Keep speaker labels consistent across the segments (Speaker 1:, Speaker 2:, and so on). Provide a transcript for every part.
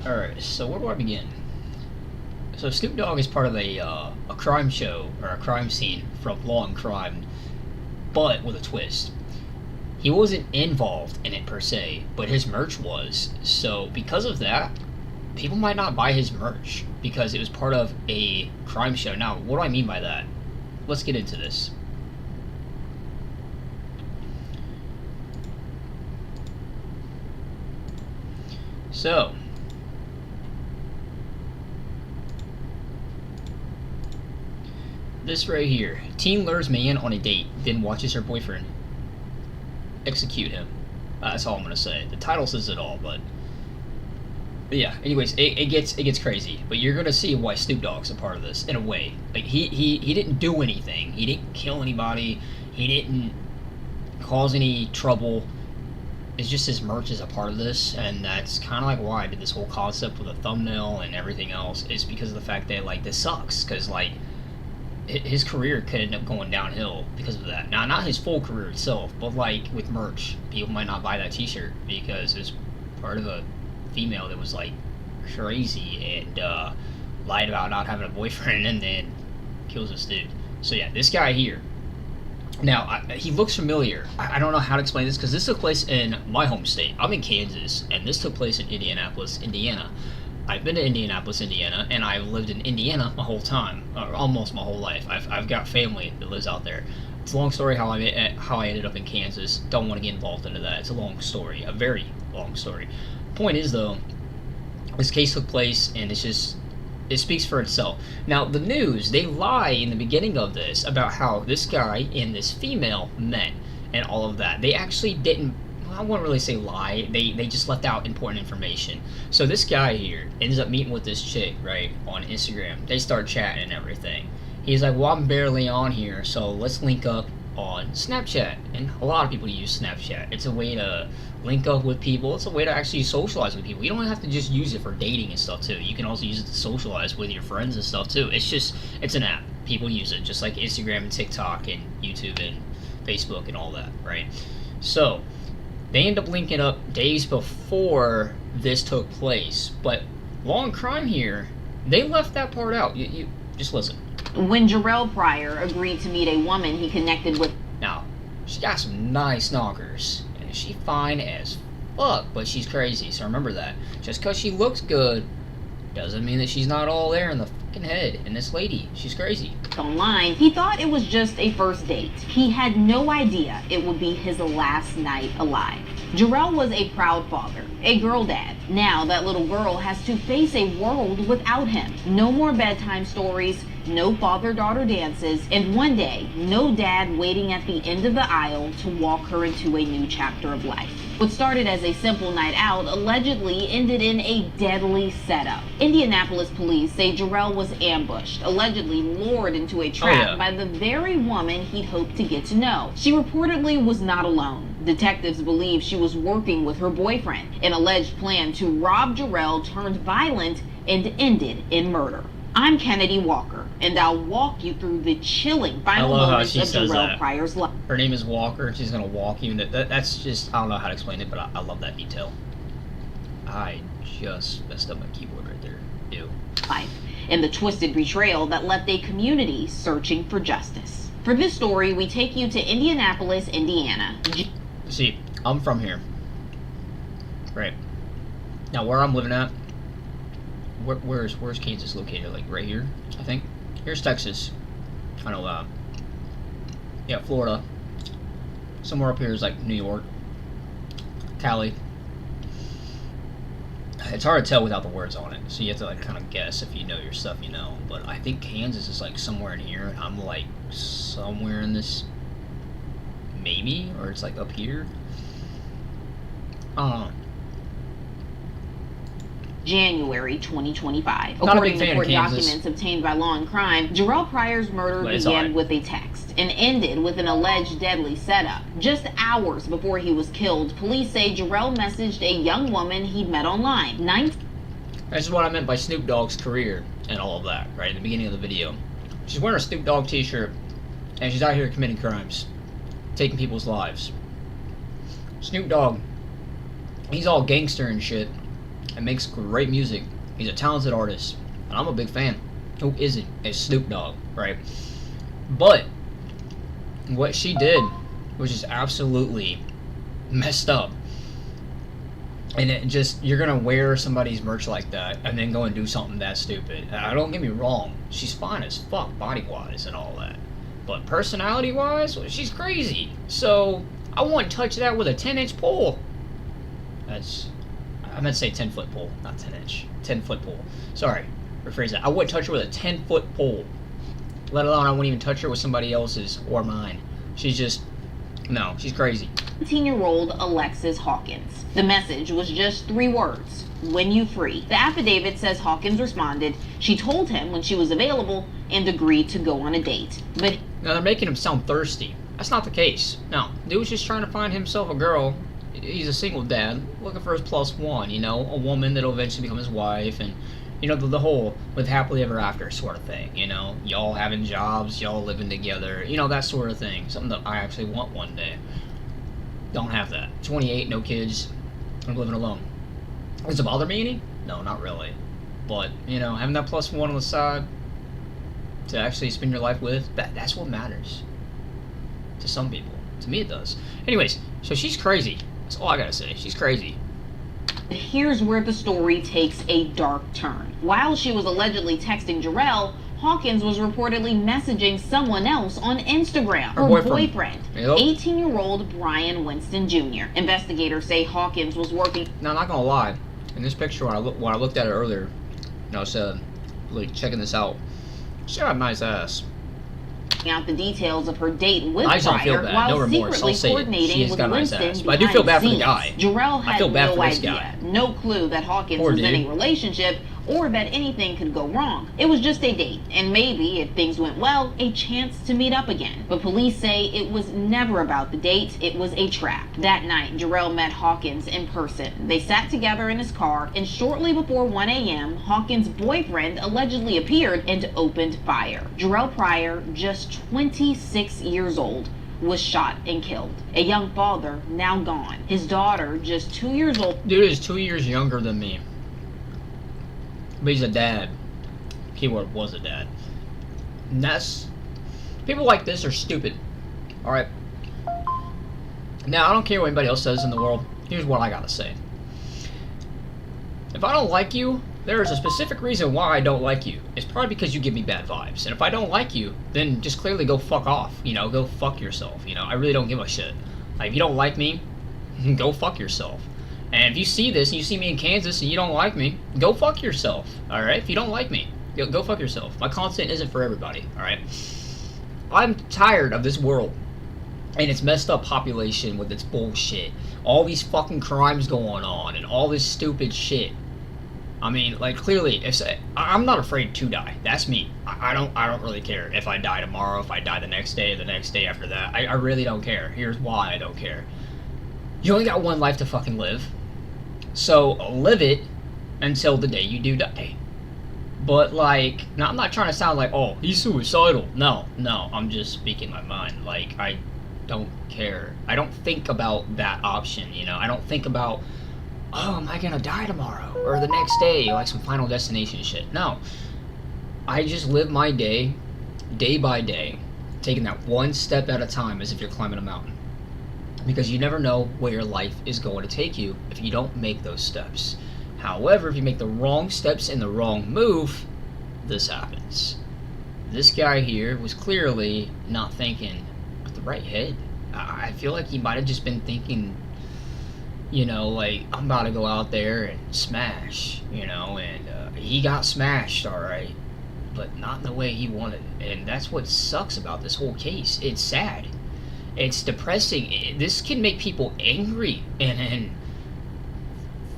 Speaker 1: Alright, so where do I begin? So Snoop Dogg is part of a crime show, or a crime scene from Law and Crime, but with a twist. He wasn't involved in it per se, but his merch was. So because of that, people might not buy his merch because it was part of a crime show. Now, what do I mean by that? Let's get into this. So, this right here. Teen lures man on a date, then watches her boyfriend execute him. That's all I'm gonna say. The title says it all, but yeah. Anyways, it gets crazy. But you're gonna see why Snoop Dogg's a part of this in a way. Like he didn't do anything. He didn't kill anybody. He didn't cause any trouble. It's just his merch is a part of this, and that's kind of like why I did this whole concept with a thumbnail and everything else. Is because of the fact that like this sucks, because like his career could end up going downhill because of that. Now, not his full career itself, but like with merch, people might not buy that T-shirt because it's part of a female that was like crazy and lied about not having a boyfriend and then kills this dude. So yeah, this guy here. Now, he looks familiar. I don't know how to explain this because this took place in my home state. I'm in Kansas, and this took place in Indianapolis, Indiana. I've been to Indianapolis, Indiana, and I've lived in Indiana my whole time, or almost my whole life. I've got family that lives out there. It's a long story how I ended up in Kansas. Don't want to get involved into that. It's a long story, a very long story. Point is, though, this case took place, and it's just, it speaks for itself. Now, the news, they lie in the beginning of this about how this guy and this female met and all of that. They actually didn't, I wouldn't really say lie, they just left out important information. So this guy here ends up meeting with this chick, right, on Instagram. They start chatting and everything. He's like, well, I'm barely on here, so let's link up on Snapchat. And a lot of people use Snapchat. It's a way to link up with people. It's a way to actually socialize with people. You don't have to just use it for dating and stuff too. You can also use it to socialize with your friends and stuff too. It's an app. People use it just like Instagram and TikTok and YouTube and Facebook and all that, right? So they end up linking up days before this took place. But Law and Crime here, they left that part out. You just listen.
Speaker 2: When Jarrell Pryor agreed to meet a woman he connected with.
Speaker 1: Now, she got some nice knockers. And she's fine as fuck, but she's crazy, so remember that. Just because she looks good doesn't mean that she's not all there in the fucking head. And this lady, she's crazy.
Speaker 2: Online, he thought it was just a first date. He had no idea it would be his last night alive. Jarrell was a proud father, a girl dad. Now that little girl has to face a world without him. No more bedtime stories, no father-daughter dances, and one day, no dad waiting at the end of the aisle to walk her into a new chapter of life. What started as a simple night out allegedly ended in a deadly setup. Indianapolis police say Jarrell was ambushed, allegedly lured into a trap by the very woman he'd hoped to get to know. She reportedly was not alone. Detectives believe she was working with her boyfriend. An alleged plan to rob Jarrell turned violent and ended in murder. I'm Kennedy Walker, and I'll walk you through the chilling final moments of Jarrell Pryor's life.
Speaker 1: Her name is Walker. She's gonna walk you. That's just, I don't know how to explain it, but I love that detail. I just messed up my keyboard right there. Ew.
Speaker 2: Life, and the twisted betrayal that left a community searching for justice. For this story, we take you to Indianapolis, Indiana.
Speaker 1: See, I'm from here. Right. Now, where I'm living at, where's Kansas located? Like right here, I think. Here's Texas. I know that. Yeah, Florida. Somewhere up here is like New York, Cali. It's hard to tell without the words on it, so you have to like kind of guess if you know your stuff, you know. But I think Kansas is like somewhere in here. I'm like somewhere in this, maybe, or it's like up here. I don't know.
Speaker 2: January 2025. According to court documents obtained by Law and Crime, Jarrell Pryor's murder began with a text and ended with an alleged deadly setup. Just hours before he was killed, police say Jarrell messaged a young woman he'd met online.
Speaker 1: This is what I meant by Snoop Dogg's career and all of that, right, in the beginning of the video. She's wearing a Snoop Dogg t-shirt, and she's out here committing crimes, taking people's lives. Snoop Dogg, he's all gangster and shit. and makes great music. He's a talented artist, and I'm a big fan. Who isn't? It's Snoop Dogg, right? But what she did was just absolutely messed up. And it just, you're gonna wear somebody's merch like that and then go and do something that stupid. Don't get me wrong, she's fine as fuck body-wise and all that. But personality-wise, well, she's crazy. So, I wouldn't touch that with a 10-inch pole. I meant to say 10-foot pole, not 10-inch. 10-foot pole. Sorry, rephrase that. I wouldn't touch her with a 10-foot pole. Let alone I wouldn't even touch her with somebody else's or mine. She's just, no, she's crazy.
Speaker 2: 17-year-old Alexis Hawkins. The message was just 3 words: when you free. The affidavit says Hawkins responded. She told him when she was available and agreed to go on a date. But
Speaker 1: now they're making him sound thirsty. That's not the case. No, dude's just trying to find himself a girl. He's a single dad, looking for his +1, you know, a woman that'll eventually become his wife, and, you know, the whole with happily ever after sort of thing, you know, y'all having jobs, y'all living together, you know, that sort of thing. Something that I actually want one day. Don't have that. 28, no kids, I'm living alone. Does it bother me any? No, not really. But, you know, having that +1 on the side to actually spend your life with, that's what matters. To some people. To me it does. Anyways, so she's crazy. That's all I gotta say. She's crazy.
Speaker 2: Here's where the story takes a dark turn. While she was allegedly texting Jarrell, Hawkins was reportedly messaging someone else on Instagram. Her boyfriend.
Speaker 1: Yep.
Speaker 2: 18-year-old Brian Winston Jr. Investigators say Hawkins was working.
Speaker 1: Now, I'm not gonna lie. In this picture, when I looked at it earlier, you know, I said, like, checking this out. She got a nice ass.
Speaker 2: Out the details of her date with
Speaker 1: I don't feel
Speaker 2: Pryor
Speaker 1: bad.
Speaker 2: while
Speaker 1: No remorse.
Speaker 2: secretly
Speaker 1: I'll say it.
Speaker 2: coordinating
Speaker 1: She's
Speaker 2: with
Speaker 1: got a nice
Speaker 2: Winston
Speaker 1: ass. But I do feel bad for the guy.
Speaker 2: Jarrell had
Speaker 1: I feel bad
Speaker 2: no
Speaker 1: for this
Speaker 2: idea,
Speaker 1: guy.
Speaker 2: no clue that Hawkins was in a relationship or that anything could go wrong. It was just a date, and maybe, if things went well, a chance to meet up again. But police say it was never about the date, it was a trap. That night, Jarrell met Hawkins in person. They sat together in his car, and shortly before 1 a.m., Hawkins' boyfriend allegedly appeared and opened fire. Jarrell Pryor, just 26 years old, was shot and killed. A young father, now gone. His daughter, just 2 years old.
Speaker 1: Dude is 2 years younger than me. But he's a dad. Keyword was a dad. And that's... people like this are stupid. Alright. Now, I don't care what anybody else says in the world. Here's what I gotta say. If I don't like you, there is a specific reason why I don't like you. It's probably because you give me bad vibes. And if I don't like you, then just clearly go fuck off. You know, go fuck yourself. You know, I really don't give a shit. Like, if you don't like me, go fuck yourself. And if you see this and you see me in Kansas and you don't like me, go fuck yourself. Alright? If you don't like me, go fuck yourself. My content isn't for everybody. Alright? I'm tired of this world and its messed up population with its bullshit. All these fucking crimes going on and all this stupid shit. I mean, like, clearly, I'm not afraid to die. That's me. I don't really care if I die tomorrow, if I die the next day after that. I really don't care. Here's why I don't care. You only got one life to fucking live. So, live it until the day you do die. But, like, now I'm not trying to sound like, oh, he's suicidal. No, I'm just speaking my mind. Like, I don't care. I don't think about that option, you know? I don't think about, oh, am I gonna die tomorrow? Or the next day, like some Final Destination shit. No. I just live my day by day, taking that one step at a time as if you're climbing a mountain. Because you never know where your life is going to take you if you don't make those steps. However, if you make the wrong steps and the wrong move, this happens. This guy here was clearly not thinking with the right head. I feel like he might have just been thinking, you know, like, I'm about to go out there and smash, you know, and he got smashed, alright, but not in the way he wanted it. And that's what sucks about this whole case. It's sad. It's depressing. This can make people angry and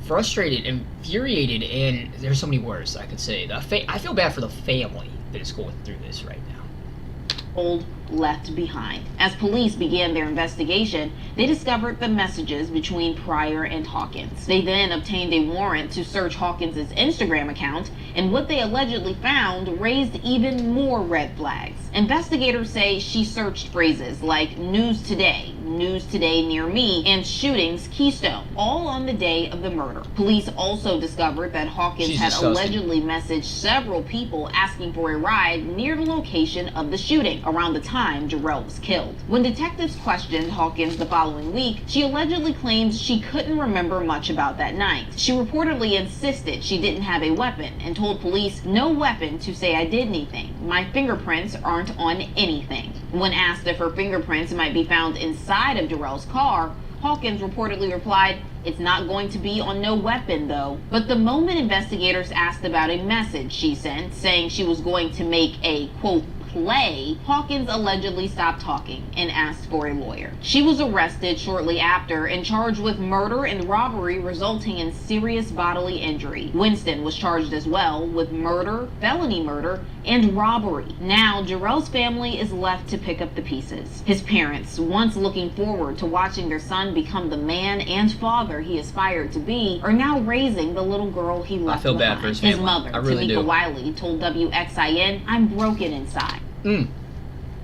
Speaker 1: frustrated, infuriated, and there's so many words I could say. I feel bad for the family that is going through this right now.
Speaker 2: Old left behind. As police began their investigation, they discovered the messages between Pryor and Hawkins. They then obtained a warrant to search Hawkins' Instagram account, and what they allegedly found raised even more red flags. Investigators say she searched phrases like news today near me, and shootings Keystone, all on the day of the murder. Police also discovered that Hawkins had allegedly messaged several people asking for a ride near the location of the shooting around the time Jarrell was killed. When detectives questioned Hawkins the following week, she allegedly claims she couldn't remember much about that night. She reportedly insisted she didn't have a weapon and told police, "No weapon to say I did anything. My fingerprints aren't on anything." When asked if her fingerprints might be found inside of Jarrell's car, Hawkins reportedly replied, "It's not going to be on no weapon though." But the moment investigators asked about a message she sent saying she was going to make a, quote, play, Hawkins allegedly stopped talking and asked for a lawyer. She was arrested shortly after and charged with murder and robbery resulting in serious bodily injury. Winston was charged as well with murder, felony murder, and robbery. Now, Jarrell's family is left to pick up the pieces. His parents, once looking forward to watching their son become the man and father he aspired to be, are now raising the little girl he left
Speaker 1: I feel
Speaker 2: behind.
Speaker 1: bad for his family.
Speaker 2: His mother,
Speaker 1: I really
Speaker 2: Tamika
Speaker 1: do.
Speaker 2: Wiley, told WXIN, "I'm broken inside."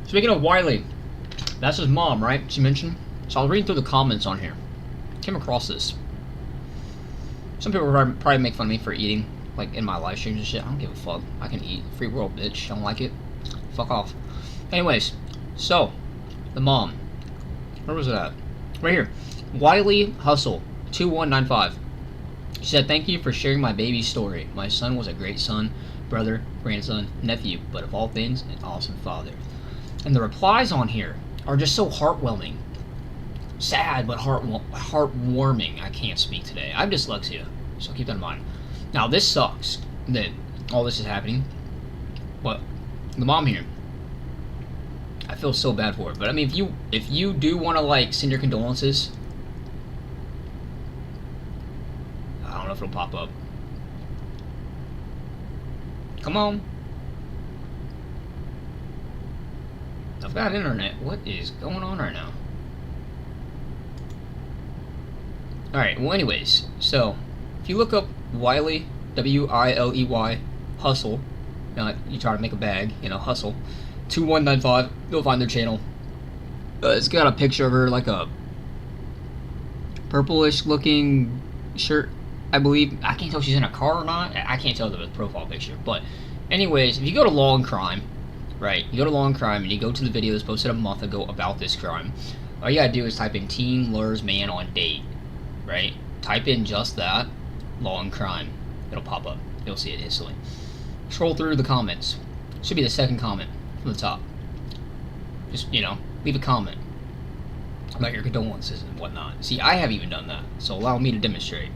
Speaker 1: Speaking of Wiley, that's his mom, right? She mentioned. So I was reading through the comments on here. Came across this. Some people probably make fun of me for eating, like in my live streams and shit. I don't give a fuck. I can eat. Free world, bitch. I don't like it. Fuck off. Anyways, so the mom. Where was it at? Right here. Wiley Hustle 2195. She said, "Thank you for sharing my baby's story. My son was a great son, brother, grandson, nephew, but of all things, an awesome father." And the replies on here are just so heartwarming. Sad, but heartwarming. I can't speak today. I have dyslexia, so keep that in mind. Now, this sucks that all this is happening, but the mom here, I feel so bad for her. But I mean, if you do want to like send your condolences, I don't know if it'll pop up. Come on. I've got internet. What is going on right now? Alright, well anyways, so if you look up Wiley, W-I-L-E-Y, Hustle, you try to make a bag, hustle, 2195, you'll find their channel. It's got a picture of her, like a purplish looking shirt, I believe. I can't tell if she's in a car or not. I can't tell the profile picture. But anyways, if you go to Law and Crime, right, you go to Law and Crime and you go to the video that's posted a month ago about this crime, all you gotta do is type in teen lures man on date, right? Type in just that, Law and Crime. It'll pop up. You'll see it instantly. Scroll through the comments. Should be the second comment from the top. Just, leave a comment about your condolences and whatnot. See, I haven't even done that, so allow me to demonstrate.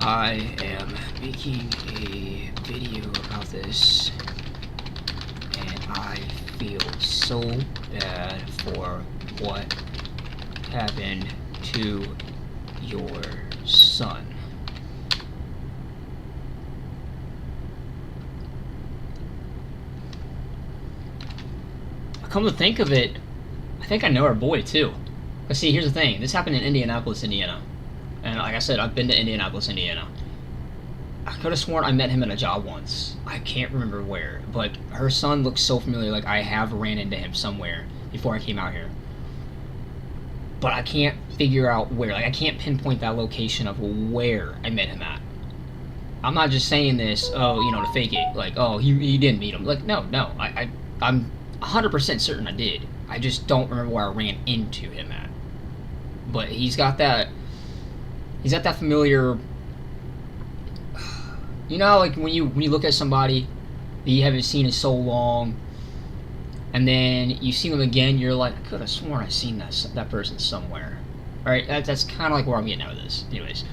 Speaker 1: I am making a video about this, and I feel so bad for what happened to your son. Come to think of it, I think I know our boy too. But see, here's the thing. This happened in Indianapolis, Indiana. And like I said, I've been to Indianapolis, Indiana. I could have sworn I met him at a job once. I can't remember where. But her son looks so familiar, like I have ran into him somewhere before I came out here. But I can't figure out where. Like, I can't pinpoint that location of where I met him at. I'm not just saying this, to fake it. Like, you didn't meet him. Like, no. I'm 100% certain I did. I just don't remember where I ran into him at. But he's got that familiar, like when you look at somebody that you haven't seen in so long, and then you see them again, you're like, I could have sworn I've seen that person somewhere. All right, that's kind of like where I'm getting out of this. Anyways,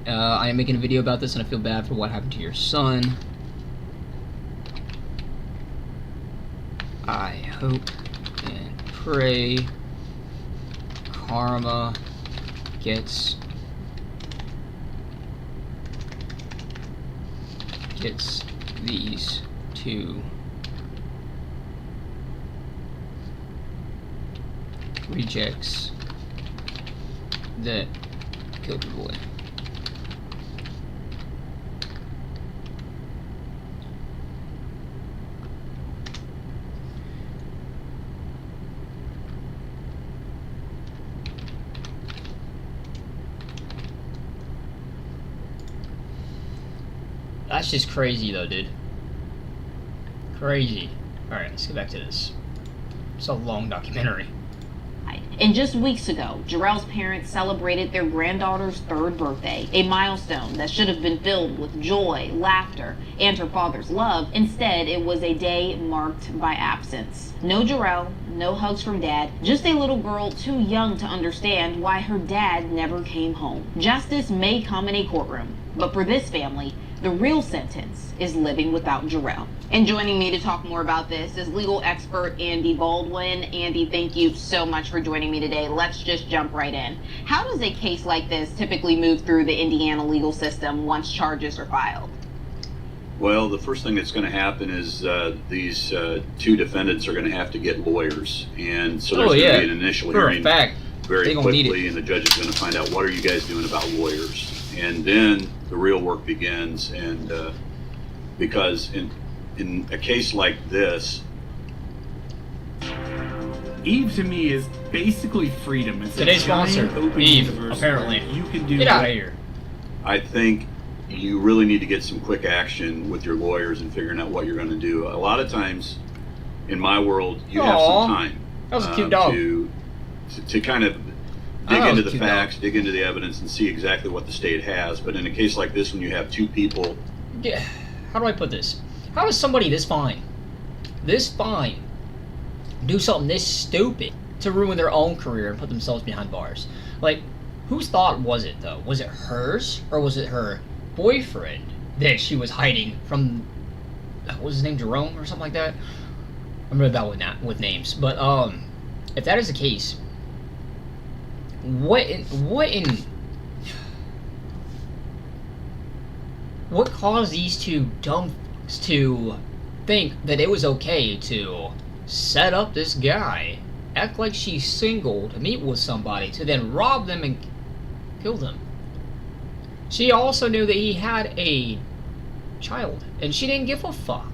Speaker 1: I am making a video about this, and I feel bad for what happened to your son. I hope and pray karma gets these two rejects that killed your boy. That's just crazy though, dude. Crazy. Alright, let's get back to this. It's a long documentary.
Speaker 2: And just weeks ago, Jarrell's parents celebrated their granddaughter's 3rd birthday, a milestone that should have been filled with joy, laughter, and her father's love. Instead, it was a day marked by absence. No Jarrell, no hugs from Dad, just a little girl too young to understand why her dad never came home. Justice may come in a courtroom, but for this family, the real sentence is living without Jarrell. And joining me to talk more about this is legal expert Andy Baldwin. Andy, thank you so much for joining me today. Let's just jump right in. How does a case like this typically move through the Indiana legal system once charges are filed?
Speaker 3: Well, the first thing that's going to happen is these 2 defendants are going to have to get lawyers. And so there's going to be an initial hearing very quickly, and the judge is going to find out, what are you guys doing about lawyers? And then the real work begins, and because in a case like this,
Speaker 4: Eve to me is basically freedom. It's
Speaker 1: today's sponsor, Eve, apparently.
Speaker 4: You can do
Speaker 1: Get out of here.
Speaker 3: I think you really need to get some quick action with your lawyers and figuring out what you're going to do. A lot of times, in my world, you have some time
Speaker 1: that was a cute dog.
Speaker 3: To kind of dig into the facts, dig into the evidence, and see exactly what the state has. But in a case like this, when you have 2 people...
Speaker 1: Yeah, how do I put this? How does somebody this fine, do something this stupid to ruin their own career and put themselves behind bars? Like, whose thought was it, though? Was it hers, or was it her boyfriend that she was hiding from? What was his name, Jerome, or something like that? I'm really bad with names. But, if that is the case, what caused these 2 dumb to think that it was okay to set up this guy, act like she's single to meet with somebody, to then rob them and kill them? She also knew that he had a child, and she didn't give a fuck.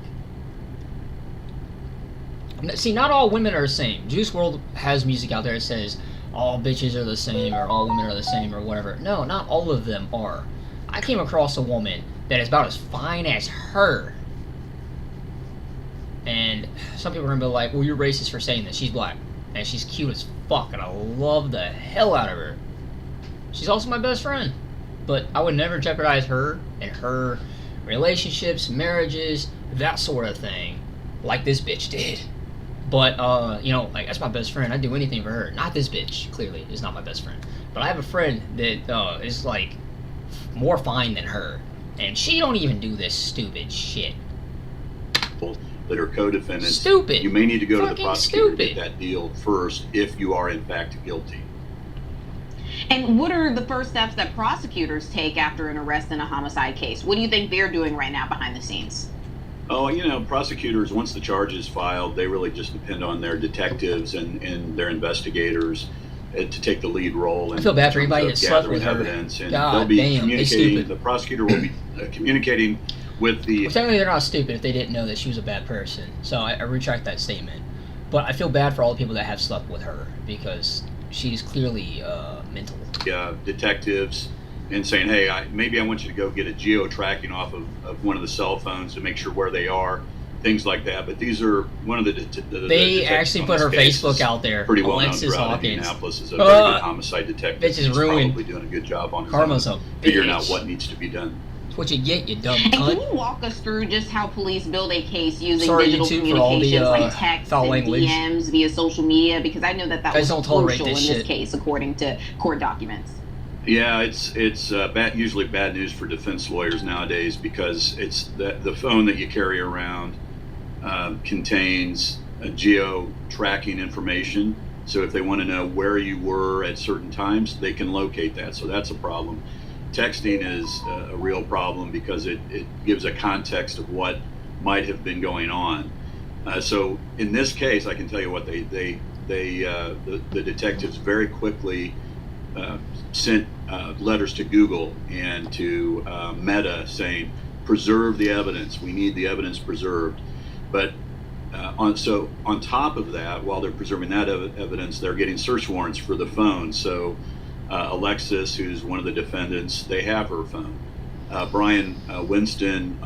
Speaker 1: See, not all women are the same. Juice WRLD has music out there that says all bitches are the same, or all women are the same, or whatever. No, not all of them are. I came across a woman that is about as fine as her. And some people are going to be like, well, you're racist for saying that. She's black. And she's cute as fuck, and I love the hell out of her. She's also my best friend. But I would never jeopardize her and her relationships, marriages, that sort of thing, like this bitch did. But, you know, like, that's my best friend. I'd do anything for her. Not this bitch, clearly, is not my best friend. But I have a friend that is, like, more fine than her. And she don't even do this stupid shit.
Speaker 3: That are co-defendants.
Speaker 1: Stupid.
Speaker 3: You may need to go to the
Speaker 1: Fucking
Speaker 3: prosecutor to
Speaker 1: stupid.
Speaker 3: get that deal first if you are, in fact, guilty.
Speaker 2: And what are the first steps that prosecutors take after an arrest in a homicide case? What do you think they're doing right now behind the scenes?
Speaker 3: Oh, you know, prosecutors, once the charge is filed, they really just depend on their detectives and their investigators to take the lead role.
Speaker 1: I feel bad for anybody that slept with her.
Speaker 3: Evidence, and
Speaker 1: God
Speaker 3: they'll be
Speaker 1: damn,
Speaker 3: communicating. The prosecutor will be communicating with the...
Speaker 1: Well, technically, they're not stupid if they didn't know that she was a bad person. So I retract that statement. But I feel bad for all the people that have slept with her, because she's clearly mental.
Speaker 3: Detectives, and saying, hey, maybe I want you to go get a geo-tracking off of one of the cell phones to make sure where they are, things like that. But these are one of the
Speaker 1: they actually put her Facebook out there.
Speaker 3: Pretty well known throughout Indianapolis is a very good homicide detective.
Speaker 1: Bitch is ruined.
Speaker 3: Probably doing a good job on
Speaker 1: Karma's a
Speaker 3: figuring
Speaker 1: bitch.
Speaker 3: out what needs to be done.
Speaker 1: That's what you get, you dumb
Speaker 2: And
Speaker 1: cunt.
Speaker 2: can you walk us through just how police build a case using
Speaker 1: Sorry,
Speaker 2: digital
Speaker 1: YouTube, for all the,
Speaker 2: communications like text
Speaker 1: foul
Speaker 2: and
Speaker 1: language.
Speaker 2: DMs via social media? Because I know that
Speaker 1: Guys
Speaker 2: was
Speaker 1: don't tolerate
Speaker 2: crucial in
Speaker 1: this
Speaker 2: this
Speaker 1: shit.
Speaker 2: case, according to court documents.
Speaker 3: Yeah, it's usually bad news for defense lawyers nowadays, because it's the phone that you carry around contains geo-tracking information. So if they want to know where you were at certain times, they can locate that. So that's a problem. Texting is a real problem because it gives a context of what might have been going on. So in this case, I can tell you what the detectives very quickly sent letters to Google and to Meta saying, preserve the evidence. We need the evidence preserved. But on top of that, while they're preserving that evidence, they're getting search warrants for the phone. So Alexis, who's one of the defendants, they have her phone. Brian Winston,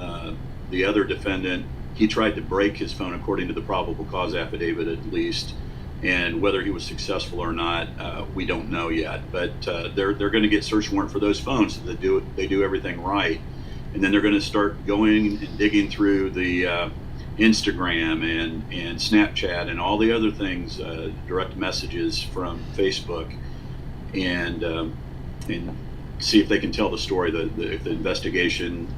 Speaker 3: the other defendant, he tried to break his phone, according to the probable cause affidavit at least. And whether he was successful or not, we don't know yet. But they're going to get search warrant for those phones, so they do everything right. And then they're going to start going and digging through the Instagram and Snapchat and all the other things, direct messages from Facebook, and see if they can tell the story. If the investigation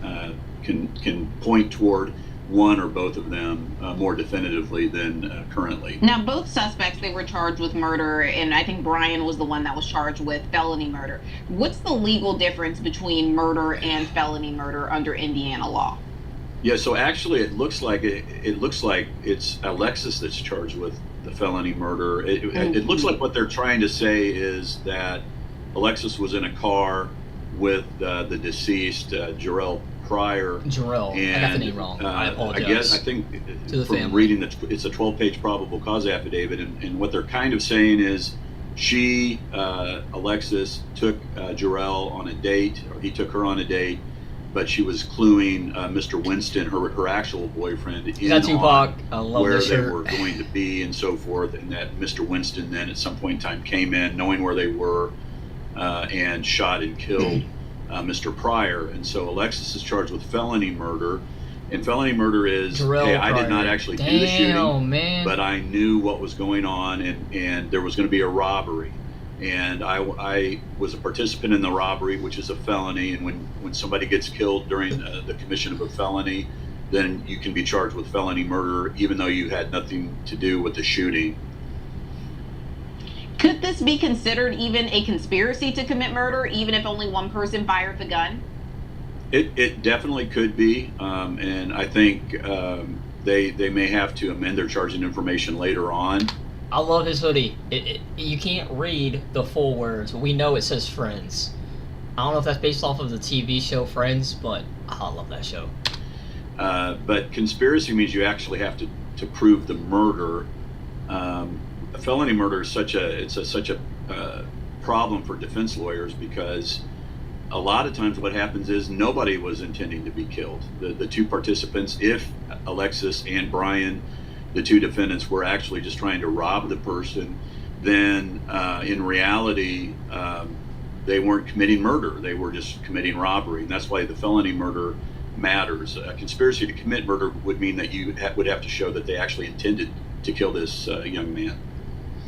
Speaker 3: can point toward one or both of them more definitively than currently.
Speaker 2: Now, both suspects, they were charged with murder, and I think Brian was the one that was charged with felony murder. What's the legal difference between murder and felony murder under Indiana law?
Speaker 3: Yeah, so actually it looks like it's Alexis that's charged with the felony murder. It looks like what they're trying to say is that Alexis was in a car with the deceased, Jarrell Pryor.
Speaker 1: Jarrell, I got the name wrong. I apologize.
Speaker 3: I think from reading it's a 12-page probable cause affidavit, and what they're kind of saying is Alexis took Jarrell on a date, or he took her on a date, but she was cluing Mr. Winston, her actual boyfriend, in on where they were going to be and so forth, and that Mr. Winston then at some point in time came in, knowing where they were, and shot and killed Mr. Pryor. And so Alexis is charged with felony murder, and felony murder is, hey, I did not actually do the shooting, but I knew what was going on, and there was going to be a robbery, and I was a participant in the robbery, which is a felony, and when somebody gets killed during the commission of a felony, then you can be charged with felony murder even though you had nothing to do with the shooting.
Speaker 2: Could this be considered even a conspiracy to commit murder, even if only one person fired the gun?
Speaker 3: It definitely could be, and I think they may have to amend their charging information later on.
Speaker 1: I love his hoodie. You can't read the full words, but we know it says Friends. I don't know if that's based off of the TV show Friends, but I love that show.
Speaker 3: But conspiracy means you actually have to prove the murder. A felony murder is such a problem for defense lawyers, because a lot of times what happens is nobody was intending to be killed. The two participants, if Alexis and Brian, the two defendants, were actually just trying to rob the person, then in reality they weren't committing murder, they were just committing robbery, and that's why the felony murder matters. A conspiracy to commit murder would mean that you would have to show that they actually intended to kill this young man.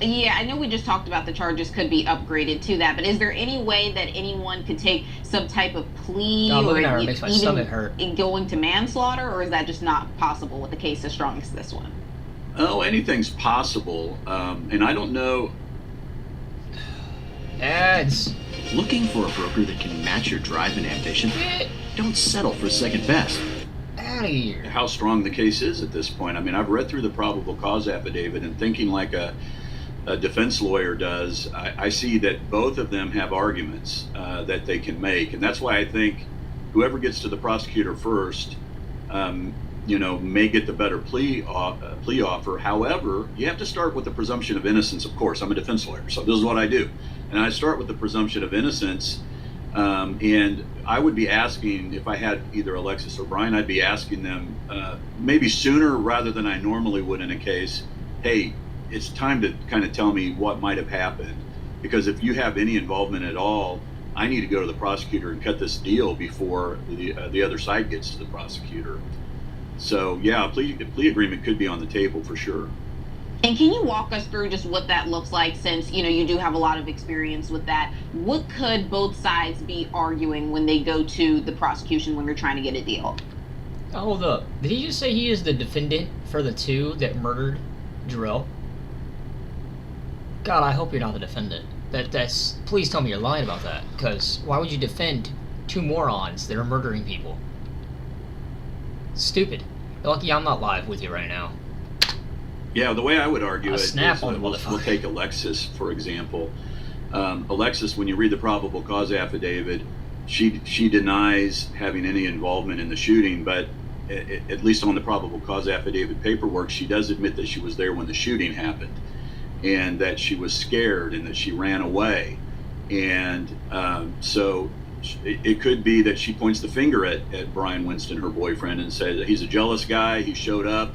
Speaker 2: Yeah, I know we just talked about the charges could be upgraded to that, but is there any way that anyone could take some type of plea or even going to manslaughter, or is that just not possible with a case as strong as this one?
Speaker 3: Oh, anything's possible, and I don't know.
Speaker 1: Ads.
Speaker 5: Looking for a broker that can match your drive and ambition? Don't settle for second best.
Speaker 1: Out of here.
Speaker 3: How strong the case is at this point. I mean, I've read through the probable cause affidavit, and thinking like a defense lawyer does, I see that both of them have arguments that they can make, and that's why I think whoever gets to the prosecutor first, may get the better plea offer. However, you have to start with the presumption of innocence. Of course, I'm a defense lawyer, so this is what I do, and I start with the presumption of innocence. And I would be asking, if I had either Alexis or Brian, I'd be asking them maybe sooner rather than I normally would in a case, hey, it's time to kind of tell me what might have happened, because if you have any involvement at all, I need to go to the prosecutor and cut this deal before the other side gets to the prosecutor. So yeah, a plea agreement could be on the table for sure.
Speaker 2: And can you walk us through just what that looks like, since you do have a lot of experience with that? What could both sides be arguing when they go to the prosecution when they're trying to get a deal?
Speaker 1: Hold up. Did he just say he is the defendant for the two that murdered Jarrell? God, I hope you're not the defendant. That's. Please tell me you're lying about that, because why would you defend two morons that are murdering people? Stupid. Lucky I'm not live with you right now.
Speaker 3: Yeah, the way I would argue it is,
Speaker 1: we'll
Speaker 3: take Alexis, for example. Alexis, when you read the probable cause affidavit, she denies having any involvement in the shooting, but at least on the probable cause affidavit paperwork, she does admit that she was there when the shooting happened, and that she was scared and that she ran away. And so it could be that she points the finger at Brian Winston, her boyfriend, and says he's a jealous guy, he showed up,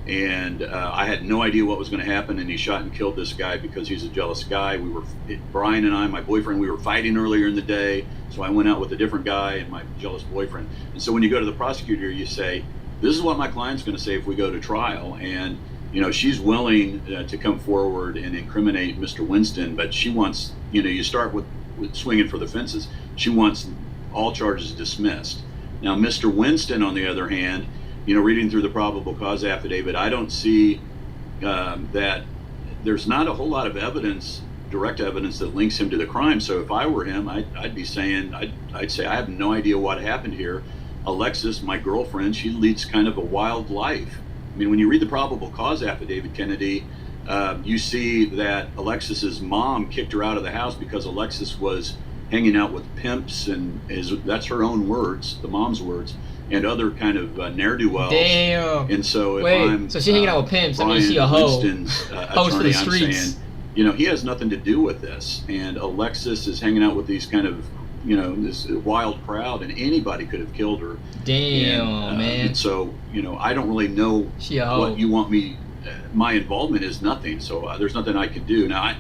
Speaker 3: and I had no idea what was going to happen, and he shot and killed this guy because he's a jealous guy. Brian and I, my boyfriend, we were fighting earlier in the day, so I went out with a different guy and my jealous boyfriend. And so when you go to the prosecutor, you say, this is what my client's going to say if we go to trial. And she's willing to come forward and incriminate Mr. Winston, but she wants, you start with swinging for the fences. She wants all charges dismissed. Now, Mr. Winston, on the other hand, reading through the probable cause affidavit, I don't see that there's not a whole lot of evidence, direct evidence, that links him to the crime. So if I were him, I'd be saying, I'd say, I have no idea what happened here. Alexis, my girlfriend, she leads kind of a wild life. I mean, when you read the probable cause affidavit, Kennedy, you see that Alexis's mom kicked her out of the house because Alexis was hanging out with pimps, and that's her own words, the mom's words, and other kind of ne'er-do-wells.
Speaker 1: Damn.
Speaker 3: And so
Speaker 1: so she's hanging out with pimps. That means she a hoe. Hoes for the streets.
Speaker 3: I'm saying, he has nothing to do with this. And Alexis is hanging out with these kind of, this wild crowd, and anybody could have killed her.
Speaker 1: Damn, man.
Speaker 3: And so, I don't really know what you want me. My involvement is nothing. So there's nothing I can do. Now,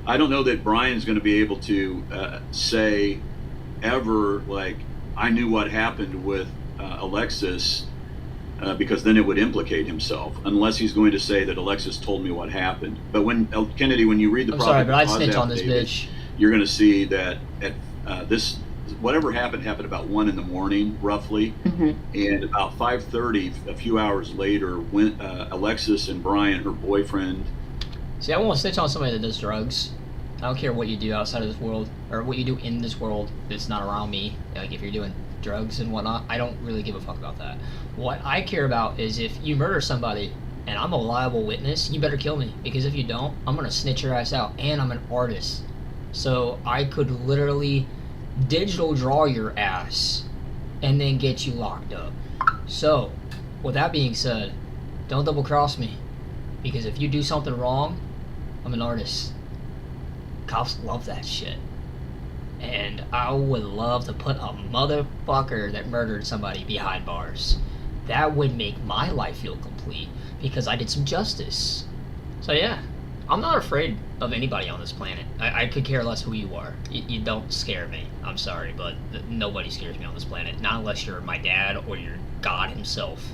Speaker 3: I don't know that Brian's going to be able to say ever, like, I knew what happened with Alexis, because then it would implicate himself, unless he's going to say that Alexis told me what happened. But when Kennedy, when you read the probable cause
Speaker 1: snitch on this bitch,
Speaker 3: you're going to see that this whatever happened about 1 a.m, roughly, and about 5:30, a few hours later, when Alexis and Brian, her boyfriend.
Speaker 1: See, I won't snitch on somebody that does drugs. I don't care what you do outside of this world, or what you do in this world that's not around me. Like, if you're doing drugs and whatnot, I don't really give a fuck about that. What I care about is if you murder somebody and I'm a liable witness, you better kill me. Because if you don't, I'm gonna snitch your ass out. And I'm an artist. So I could literally digital draw your ass and then get you locked up. So, with that being said, don't double cross me. Because if you do something wrong, I'm an artist. Cops love that shit. And I would love to put a motherfucker that murdered somebody behind bars. That would make my life feel complete, because I did some justice. So yeah, I'm not afraid of anybody on this planet. I could care less who you are. You don't scare me. I'm sorry, but nobody scares me on this planet. Not unless you're my dad or you're God himself.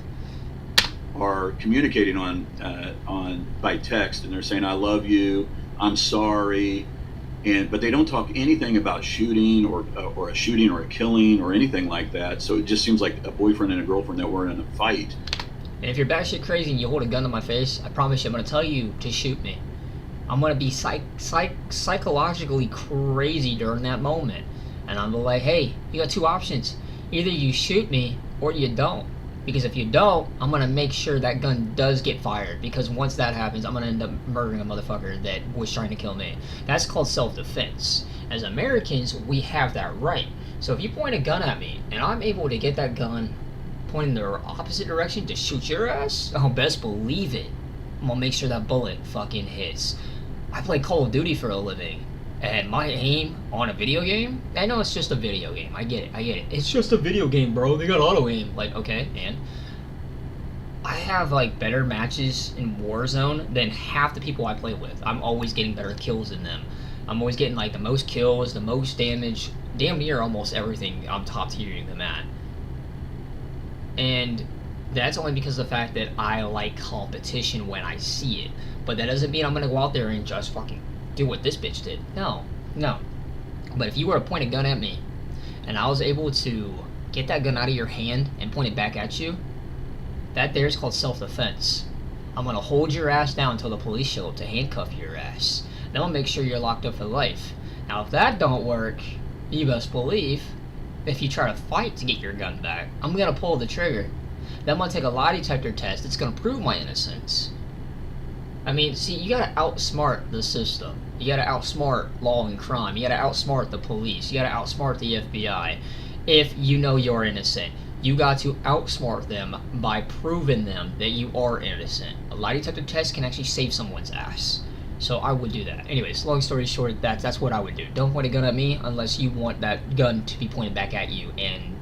Speaker 3: Are communicating on by text, and they're saying, I love you, I'm sorry, but they don't talk anything about shooting or a shooting or a killing or anything like that. So it just seems like a boyfriend and a girlfriend that were in a fight.
Speaker 1: And if you're batshit crazy and you hold a gun to my face, I promise you I'm going to tell you to shoot me. I'm going to be psychologically crazy during that moment. And I'm like, hey, you got 2 options. Either you shoot me or you don't. Because if you don't, I'm going to make sure that gun does get fired. Because once that happens, I'm going to end up murdering a motherfucker that was trying to kill me. That's called self-defense. As Americans, we have that right. So if you point a gun at me, and I'm able to get that gun pointing the opposite direction to shoot your ass, oh, best believe it. I'm going to make sure that bullet fucking hits. I play Call of Duty for a living. And my aim on a video game, I know it's just a video game. I get it. It's just a video game, bro. They got auto aim. Like, okay, and I have like better matches in Warzone than half the people I play with. I'm always getting better kills than them. I'm always getting like the most kills, the most damage, damn near almost everything I'm top tiering them at. And that's only because of the fact that I like competition when I see it. But that doesn't mean I'm gonna go out there and just fucking do what this bitch did. No. But if you were to point a gun at me, and I was able to get that gun out of your hand and point it back at you, that there is called self-defense. I'm gonna hold your ass down until the police show up to handcuff your ass. Then I'll make sure you're locked up for life. Now if that don't work, you best believe, if you try to fight to get your gun back, I'm gonna pull the trigger. Then I'm going to take a lie detector test that's going to prove my innocence. I mean, see, you got to outsmart the system. You got to outsmart law and crime. You got to outsmart the police. You got to outsmart the FBI. If you know you're innocent, you got to outsmart them by proving them that you are innocent. A lie detector test can actually save someone's ass. So I would do that. Anyways, long story short, that's what I would do. Don't point a gun at me unless you want that gun to be pointed back at you, and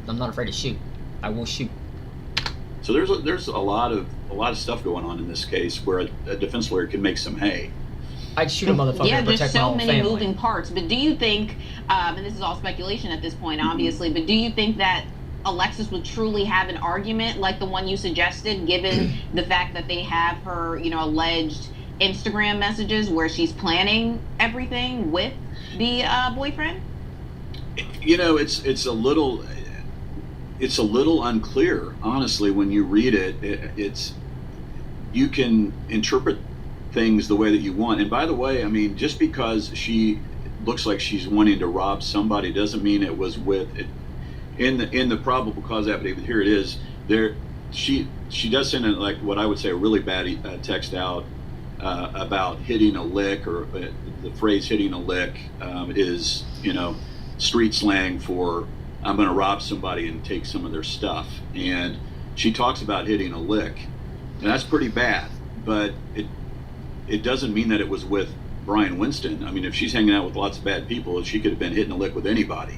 Speaker 1: I'm not afraid to shoot. I will shoot.
Speaker 3: So there's a lot of stuff going on in this case where a defense lawyer can make some hay.
Speaker 1: I'd shoot a motherfucker
Speaker 2: yeah,
Speaker 1: and protect my own family.
Speaker 2: Yeah, there's so many moving parts. But do you think, and this is all speculation at this point, obviously, but do you think that Alexis would truly have an argument like the one you suggested, given the fact that they have her, alleged Instagram messages where she's planning everything with the boyfriend?
Speaker 3: It's a little unclear, honestly, when you read it. You can interpret things the way that you want. And by the way, I mean, just because she looks like she's wanting to rob somebody doesn't mean it was with it. In the probable cause affidavit, here it is. There, she does send like what I would say a really bad text out about hitting a lick, or the phrase "hitting a lick" is street slang for I'm going to rob somebody and take some of their stuff. And she talks about hitting a lick, and that's pretty bad. But it doesn't mean that it was with Brian Winston. I mean, if she's hanging out with lots of bad people, she could have been hitting a lick with anybody.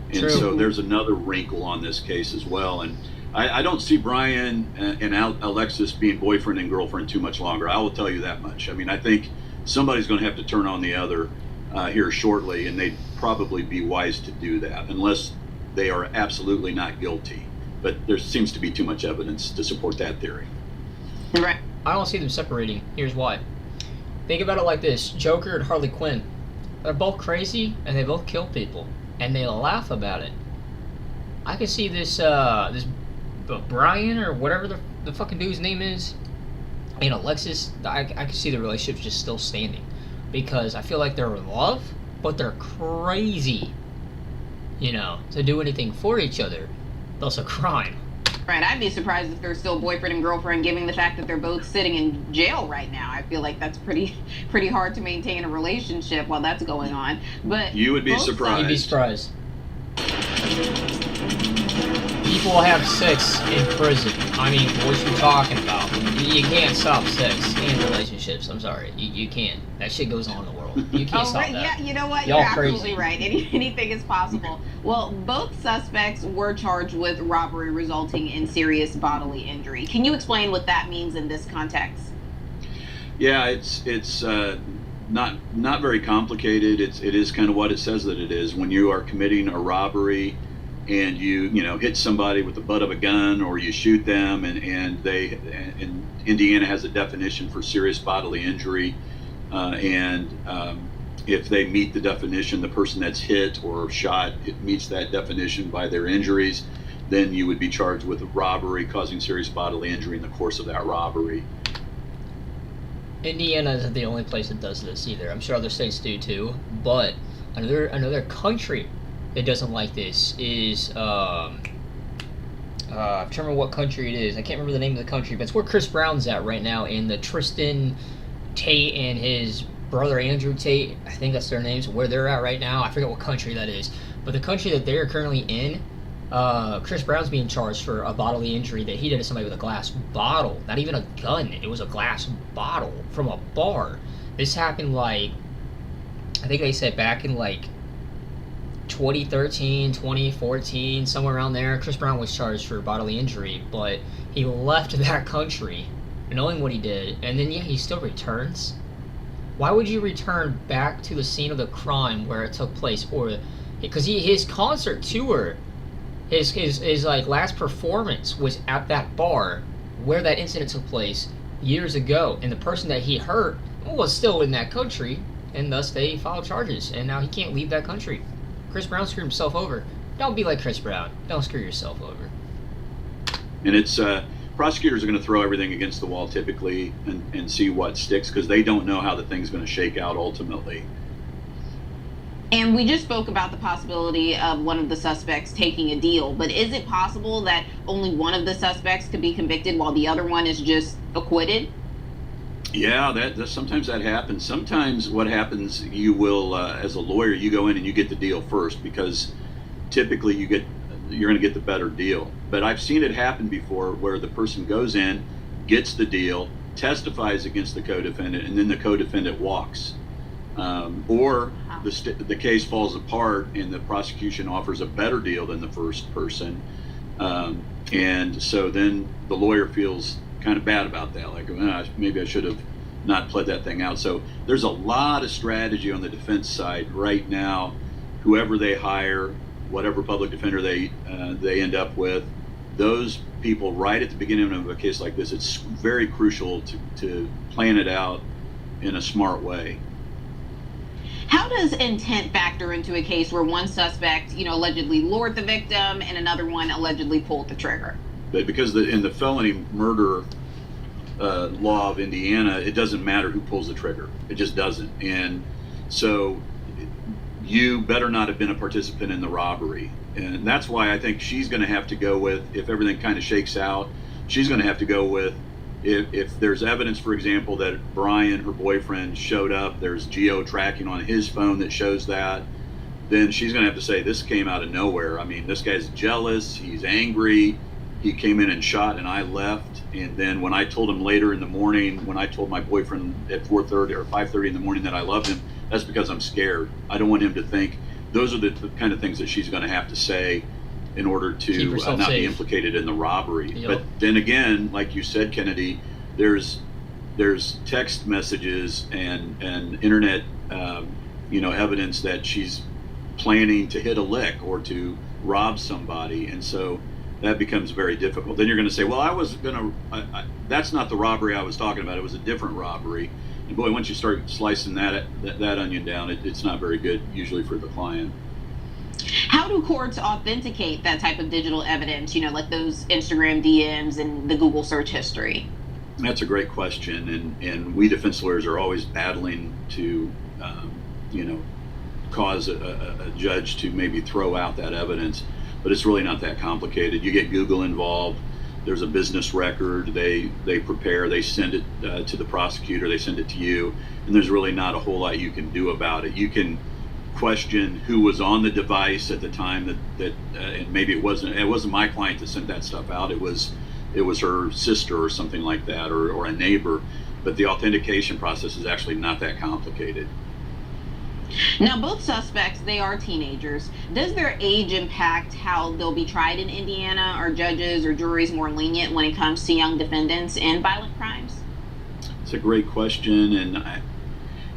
Speaker 3: And True. So there's another wrinkle on this case as well. And I don't see Brian and Alexis being boyfriend and girlfriend too much longer. I will tell you that much. I mean, I think somebody's going to have to turn on the other here shortly, and they'd probably be wise to do that, unless they are absolutely not guilty. But there seems to be too much evidence to support that theory.
Speaker 2: Right.
Speaker 1: I don't see them separating. Here's why. Think about it like this. Joker and Harley Quinn. They're both crazy, and they both kill people. And they laugh about it. I can see this Brian, or whatever the fucking dude's name is, and Alexis, I can see the relationship just still standing. Because I feel like they're in love, but they're crazy. To do anything for each other. That's a crime.
Speaker 2: Right, I'd be surprised if they're still boyfriend and girlfriend, given the fact that they're both sitting in jail right now. I feel like that's pretty hard to maintain a relationship while that's going on. But
Speaker 3: you would be surprised.
Speaker 1: You'd be surprised. People have sex in prison. I mean, what you talking about? You can't stop sex in relationships. I'm sorry, you can't. That shit goes on in the world. You can't stop
Speaker 2: right.
Speaker 1: that.
Speaker 2: Yeah, you know what?
Speaker 1: Y'all
Speaker 2: You're
Speaker 1: crazy.
Speaker 2: Absolutely right. Anything is possible. Well, both suspects were charged with robbery resulting in serious bodily injury. Can you explain what that means in this context?
Speaker 3: Yeah, it's not very complicated. It is kind of what it says that it is. When you are committing a robbery and you hit somebody with the butt of a gun, or you shoot them, and Indiana has a definition for serious bodily injury, if they meet the definition, the person that's hit or shot, it meets that definition by their injuries, then you would be charged with robbery causing serious bodily injury in the course of that robbery.
Speaker 1: Indiana isn't the only place that does this either. I'm sure other states do too. But another country that doesn't like this is I'm trying to remember what country it is. I can't remember the name of the country, but it's where Chris Brown's at right now, in the Tristan Tate and his brother Andrew Tate, I think that's their names, where they're at right now. I forget what country that is. But the country that they're currently in, Chris Brown's being charged for a bodily injury that he did to somebody with a glass bottle. Not even a gun. It was a glass bottle from a bar. This happened I think they said back in 2013, 2014, somewhere around there. Chris Brown was charged for bodily injury, but he left that country knowing what he did, and then he still returns. Why would you return back to the scene of the crime where it took place? Or because his concert tour, his last performance was at that bar where that incident took place years ago, and the person that he hurt was still in that country, and thus they filed charges, and now he can't leave that country. Chris Brown screwed himself over. Don't be like Chris Brown. Don't screw yourself over.
Speaker 3: And it's prosecutors are going to throw everything against the wall typically and see what sticks, because they don't know how the thing's going to shake out ultimately.
Speaker 2: And we just spoke about the possibility of one of the suspects taking a deal, but is it possible that only one of the suspects could be convicted while the other one is just acquitted?
Speaker 3: Yeah, that sometimes that happens. Sometimes what happens, you will, as a lawyer, you go in and you get the deal first because typically you're going to get the better deal. But I've seen it happen before where the person goes in, gets the deal, testifies against the co-defendant, and then the co-defendant walks. Or the case falls apart and the prosecution offers a better deal than the first person. And so then the lawyer feels kind of bad about that, like maybe I should have not pled that thing out. So there's a lot of strategy on the defense side right now. Whoever they hire, whatever public defender they end up with, those people right at the beginning of a case like this, it's very crucial to plan it out in a smart way.
Speaker 2: How does intent factor into a case where one suspect, allegedly lured the victim and another one allegedly pulled the trigger?
Speaker 3: But because in the felony murder law of Indiana, it doesn't matter who pulls the trigger. It just doesn't. And so you better not have been a participant in the robbery. And that's why I think she's going to have to go with, if everything kind of shakes out, she's going to have to go with, if there's evidence, for example, that Brian, her boyfriend, showed up, there's geo-tracking on his phone that shows that, then she's going to have to say, this came out of nowhere. I mean, this guy's jealous, he's angry, he came in and shot and I left. And then when I told him later in the morning, when I told my boyfriend at 4:30 or 5:30 in the morning that I loved him, that's because I'm scared. I don't want him to think. Those are the kind of things that she's going to have to say in order to not be implicated in the robbery. Yep. But then again, like you said, Kennedy, there's text messages and internet evidence that she's planning to hit a lick or to rob somebody, and so that becomes very difficult. Then you're going to say, well, that's not the robbery I was talking about, it was a different robbery. And boy, once you start slicing that onion down, it's not very good usually for the client.
Speaker 2: How do courts authenticate that type of digital evidence, like those Instagram DMs and the Google search history?
Speaker 3: That's a great question, and we defense lawyers are always battling to cause a judge to maybe throw out that evidence, but it's really not that complicated. You get Google involved, there's a business record, they prepare, they send it to the prosecutor, they send it to you, and there's really not a whole lot you can do about it. You can question who was on the device at the time that and maybe it wasn't my client that sent that stuff out, it was her sister or something like that, or a neighbor, but the authentication process is actually not that complicated.
Speaker 2: Now, both suspects, they are teenagers. Does their age impact how they'll be tried in Indiana? Are judges or juries more lenient when it comes to young defendants in violent crimes?
Speaker 3: It's a great question, and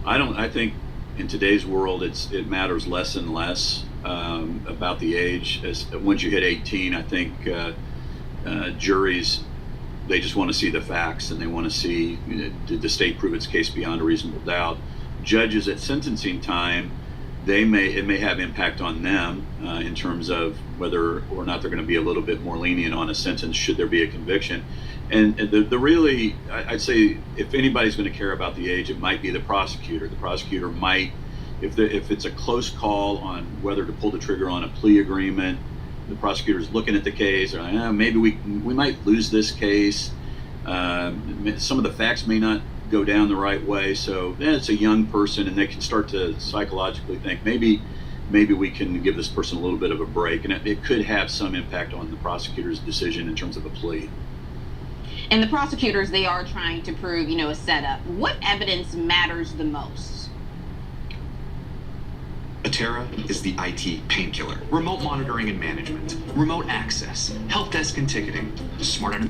Speaker 3: I think in today's world it matters less and less about the age. Once you hit 18, I think juries, they just want to see the facts, and they want to see, did the state prove its case beyond a reasonable doubt. Judges at sentencing time, it may have impact on them in terms of whether or not they're going to be a little bit more lenient on a sentence should there be a conviction. And I'd say if anybody's going to care about the age, it might be the prosecutor. The prosecutor might, if it's a close call on whether to pull the trigger on a plea agreement, the prosecutor's looking at the case, or maybe we might lose this case. Some of the facts may not go down the right way, so it's a young person and they can start to psychologically think maybe we can give this person a little bit of a break, and it could have some impact on the prosecutor's decision in terms of a plea.
Speaker 2: And the prosecutors, they are trying to prove, a setup. What evidence matters the most?
Speaker 5: Atera is the IT painkiller. Remote monitoring and management, remote access, help desk and ticketing, smart.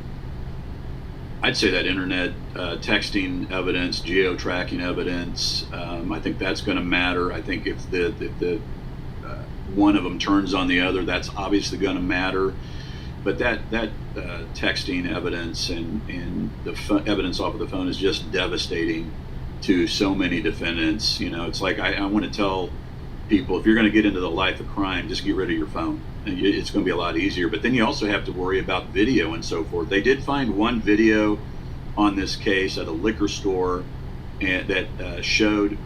Speaker 3: I'd say that internet texting evidence, geo-tracking evidence, I think that's going to matter. I think if the one of them turns on the other, that's obviously going to matter. But that texting evidence and the evidence off of the phone is just devastating to so many defendants. It's like I want to tell people, if you're going to get into the life of crime, just get rid of your phone. It's going to be a lot easier. But then you also have to worry about video and so forth. They did find one video on this case at a liquor store and that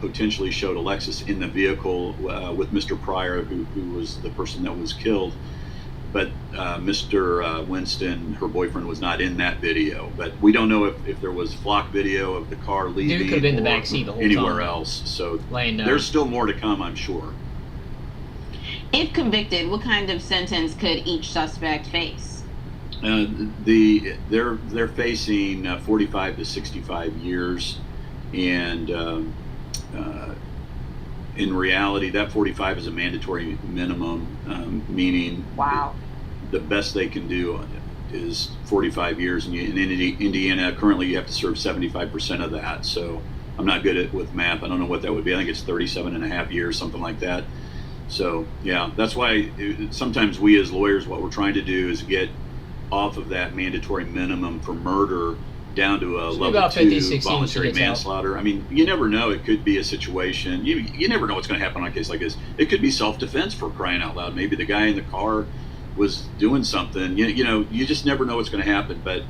Speaker 3: potentially showed Alexis in the vehicle with Mr. Pryor, who was the person that was killed. But Mr. Winston, her boyfriend, was not in that video. But we don't know if there was flock video of the car leaving.
Speaker 1: Dude could have been in the backseat the whole
Speaker 3: anywhere
Speaker 1: time.
Speaker 3: else. So
Speaker 1: Laying down.
Speaker 3: There's still more to come, I'm sure.
Speaker 2: If convicted, what kind of sentence could each suspect face?
Speaker 3: They're facing 45 to 65 years, and in reality, that 45 is a mandatory minimum, meaning
Speaker 2: wow,
Speaker 3: the best they can do is 45 years. And in Indiana, currently you have to serve 75% of that. So I'm not good with math. I don't know what that would be. I think it's 37 and a half years, something like that. So yeah, that's why sometimes we as lawyers, what we're trying to do is get off of that mandatory minimum for murder down to a level 2 voluntary manslaughter. I mean, you never know. It could be a situation. You never know what's going to happen on a case like this. It could be self-defense, for crying out loud. Maybe the guy in the car was doing something. You know, you just never know what's going to happen. But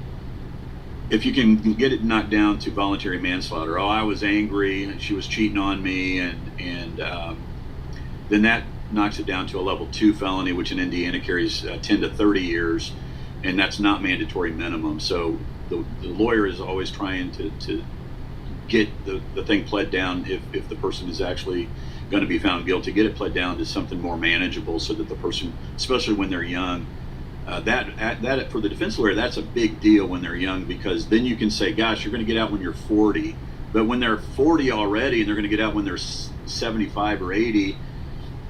Speaker 3: if you can get it knocked down to voluntary manslaughter, I was angry and she was cheating on me, and then that knocks it down to a level 2 felony, which in Indiana carries 10 to 30 years, and that's not mandatory minimum. So the lawyer is always trying to get the thing pled down, if the person is actually going to be found guilty, get it pled down to something more manageable, so that the person, especially when they're young, that for the defense lawyer, that's a big deal when they're young, because then you can say, gosh, you're going to get out when you're 40. But when they're 40 already and they're going to get out when they're 75 or 80,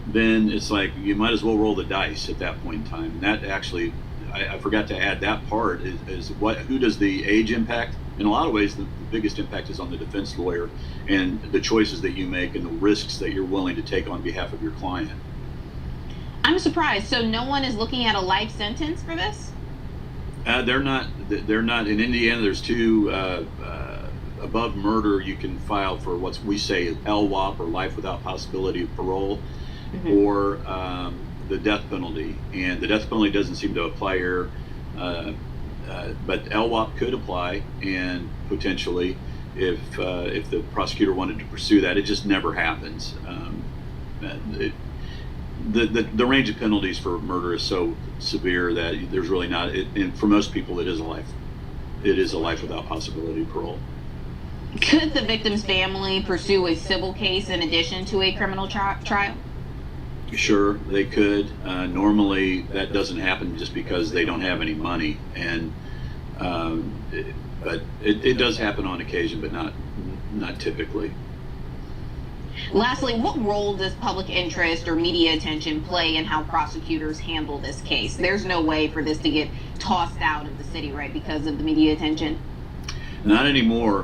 Speaker 3: then it's like you might as well roll the dice at that point in time. And that actually, I forgot to add that part, is who does the age impact? In a lot of ways, the biggest impact is on the defense lawyer and the choices that you make and the risks that you're willing to take on behalf of your client.
Speaker 2: I'm surprised. So no one is looking at a life sentence for this?
Speaker 3: They're not in Indiana. There's 2 above murder. You can file for what we say is LWOP, or life without possibility of parole, or the death penalty. And the death penalty doesn't seem to apply here, but LWOP could apply, and potentially, if the prosecutor wanted to pursue that. It just never happens. The range of penalties for murder is so severe that there's really not. And for most people, it is a life. It is a life without possibility of parole.
Speaker 2: Could the victim's family pursue a civil case in addition to a criminal trial?
Speaker 3: Sure, they could. Normally, that doesn't happen just because they don't have any money, and but it does happen on occasion, but not typically.
Speaker 2: Lastly, what role does public interest or media attention play in how prosecutors handle this case? There's no way for this to get tossed out of the city, right, because of the media attention?
Speaker 3: Not anymore.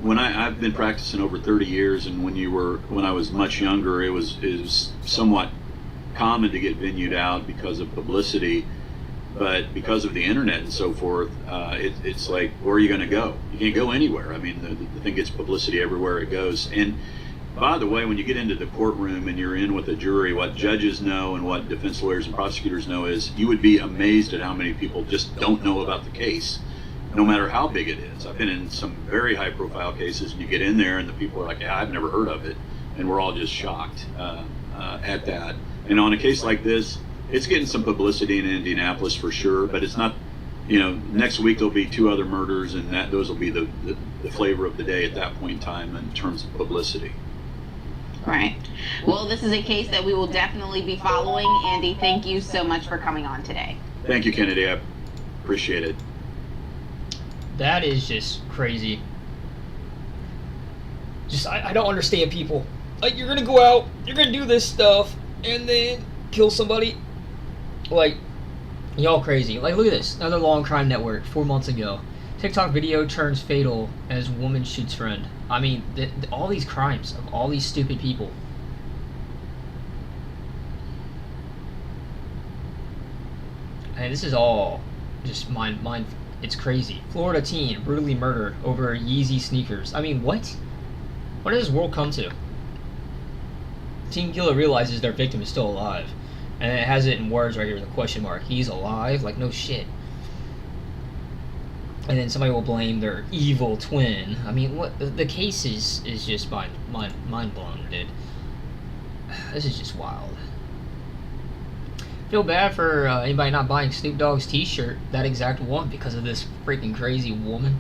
Speaker 3: When I've been practicing over 30 years, and when I was much younger, it was somewhat common to get venued out because of publicity, but because of the internet and so forth, it's like, where are you going to go? You can't go anywhere. I mean, the thing gets publicity everywhere it goes. And by the way, when you get into the courtroom and you're in with a jury, what judges know and what defense lawyers and prosecutors know is, you would be amazed at how many people just don't know about the case, no matter how big it is. I've been in some very high profile cases, and you get in there and the people are like, yeah, I've never heard of it. And we're all just shocked at that. And on a case like this, it's getting some publicity in Indianapolis for sure, but it's not, next week there'll be 2 other murders, and those will be the flavor of the day at that point in time in terms of publicity.
Speaker 2: Right. Well, this is a case that we will definitely be following. Andy, thank you so much for coming on today.
Speaker 3: Thank you, Kennedy. I appreciate it.
Speaker 1: That is just crazy. I don't understand people. Like, you're gonna go out, you're gonna do this stuff, and then kill somebody. Like, y'all crazy. Like, look at this. Another Law & Crime Network, 4 months ago. TikTok video turns fatal as woman shoots friend. I mean, all these crimes of all these stupid people. And this is all just mind. It's crazy. Florida teen brutally murdered over Yeezy sneakers. I mean, what? What does this world come to? Teen killer realizes their victim is still alive, and it has it in words right here with a question mark. He's alive? Like, no shit. and then somebody will blame their evil twin. I mean, what the case is just mind blown, dude. This is just wild. Feel bad for anybody not buying Snoop Dogg's T-shirt, that exact one, because of this freaking crazy woman.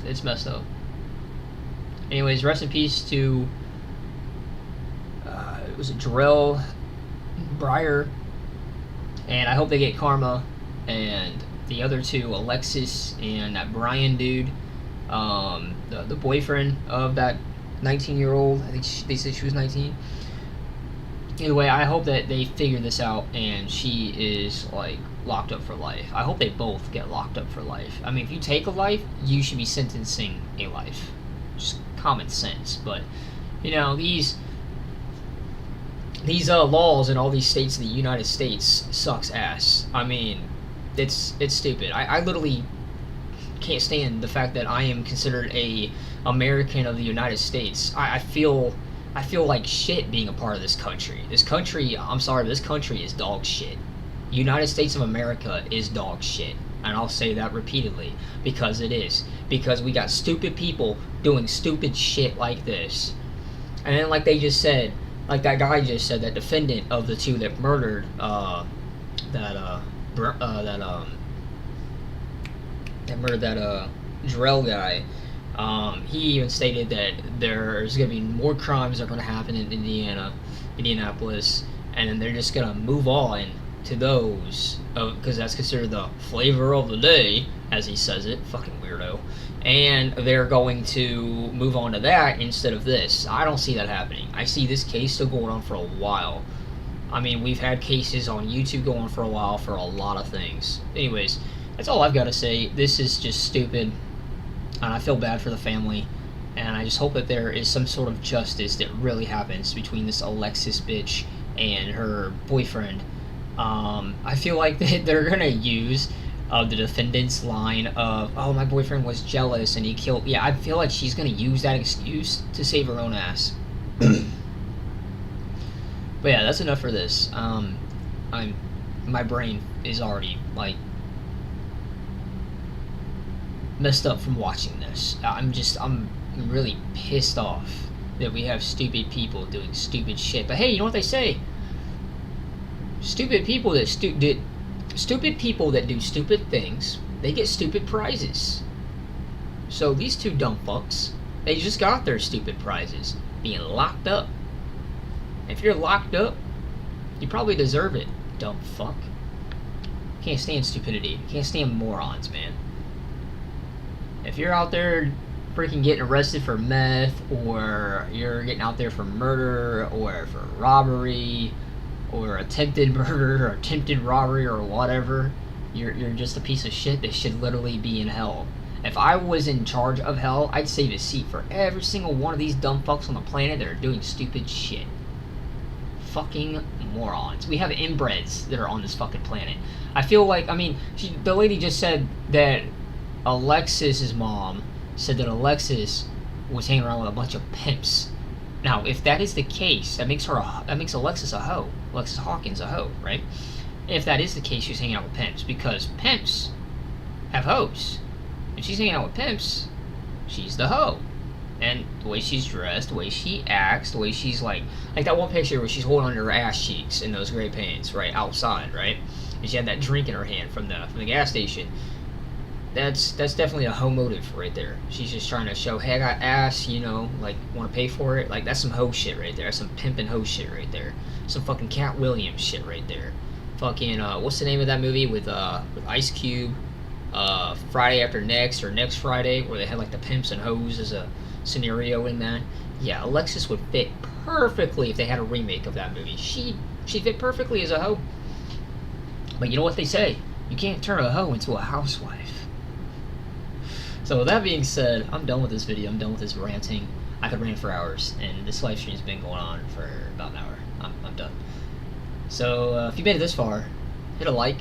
Speaker 1: It's messed up. Anyways, rest in peace to it was Jarrell Breyer, and I hope they get karma. And the other two, Alexis and that Brian dude, the boyfriend of that 19-year-old. I think they said she was 19. Either way, I hope that they figure this out and she is like locked up for life. I hope they both get locked up for life. I mean, if you take a life, you should be sentencing a life. Just common sense. But you know, these laws in all these states in the United States sucks ass. I mean, it's stupid. I literally can't stand the fact that I am considered a American of the United States. I feel like shit being a part of this country. This country, I'm sorry, but this country is dog shit. United States of America is dog shit. And I'll say that repeatedly, because it is. Because we got stupid people doing stupid shit like this. And then like they just said, like that guy just said, that defendant of the two that murdered Jarrell guy, he even stated that there's going to be more crimes that are going to happen in Indianapolis, and then they're just going to move on to those, because that's considered the flavor of the day, as he says it, fucking weirdo, and they're going to move on to that instead of this. I don't see that happening. I see this case still going on for a while. I mean, we've had cases on YouTube going on for a while for a lot of things. Anyways, that's all I've got to say. This is just stupid, and I feel bad for the family, and I just hope that there is some sort of justice that really happens between this Alexis bitch and her boyfriend. I feel like they're gonna use the defendant's line of, oh, my boyfriend was jealous and he killed. Yeah, I feel like she's gonna use that excuse to save her own ass. But yeah, that's enough for this. My brain is already like messed up from watching this. I'm really pissed off that we have stupid people doing stupid shit. But hey, you know what they say? Stupid people that do stupid things, they get stupid prizes. So these two dumb fucks, they just got their stupid prizes, being locked up. If you're locked up, you probably deserve it, dumb fuck. Can't stand stupidity. Can't stand morons, man. If you're out there freaking getting arrested for meth, or you're getting out there for murder, or for robbery, or attempted murder, or attempted robbery, or whatever, you're just a piece of shit that should literally be in hell. If I was in charge of hell, I'd save a seat for every single one of these dumb fucks on the planet that are doing stupid shit. Fucking morons. We have inbreds that are on this fucking planet. I feel like, I mean, the lady just said that Alexis's mom said that Alexis was hanging around with a bunch of pimps. Now, if that is the case, that makes Alexis a hoe. Alexis Hawkins a hoe, right? If that is the case, she's hanging out with pimps, because pimps have hoes. If she's hanging out with pimps, she's the hoe. And the way she's dressed, the way she acts, the way she's like that one picture where she's holding on to her ass cheeks in those gray pants, right, outside, right? And she had that drink in her hand from the gas station. That's definitely a hoe motive right there. She's just trying to show, hey, I got ass, you know, like, want to pay for it? Like, that's some hoe shit right there. That's some pimpin' hoe shit right there. Some fucking Cat Williams shit right there. Fucking, what's the name of that movie with Ice Cube? Friday After Next, or Next Friday, where they had, like, the pimps and hoes as a scenario in that. Yeah, Alexis would fit perfectly if they had a remake of that movie. She'd fit perfectly as a hoe. But you know what they say? You can't turn a hoe into a housewife. So with that being said, I'm done with this video. I'm done with this ranting. I could rant for hours, and this live stream's been going on for about an hour. I'm done. So if you made it this far, hit a like,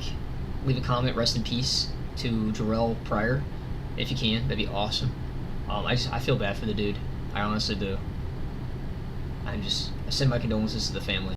Speaker 1: leave a comment, rest in peace to Jarrell Breyer, if you can. That'd be awesome. I feel bad for the dude. I honestly do. I send my condolences to the family.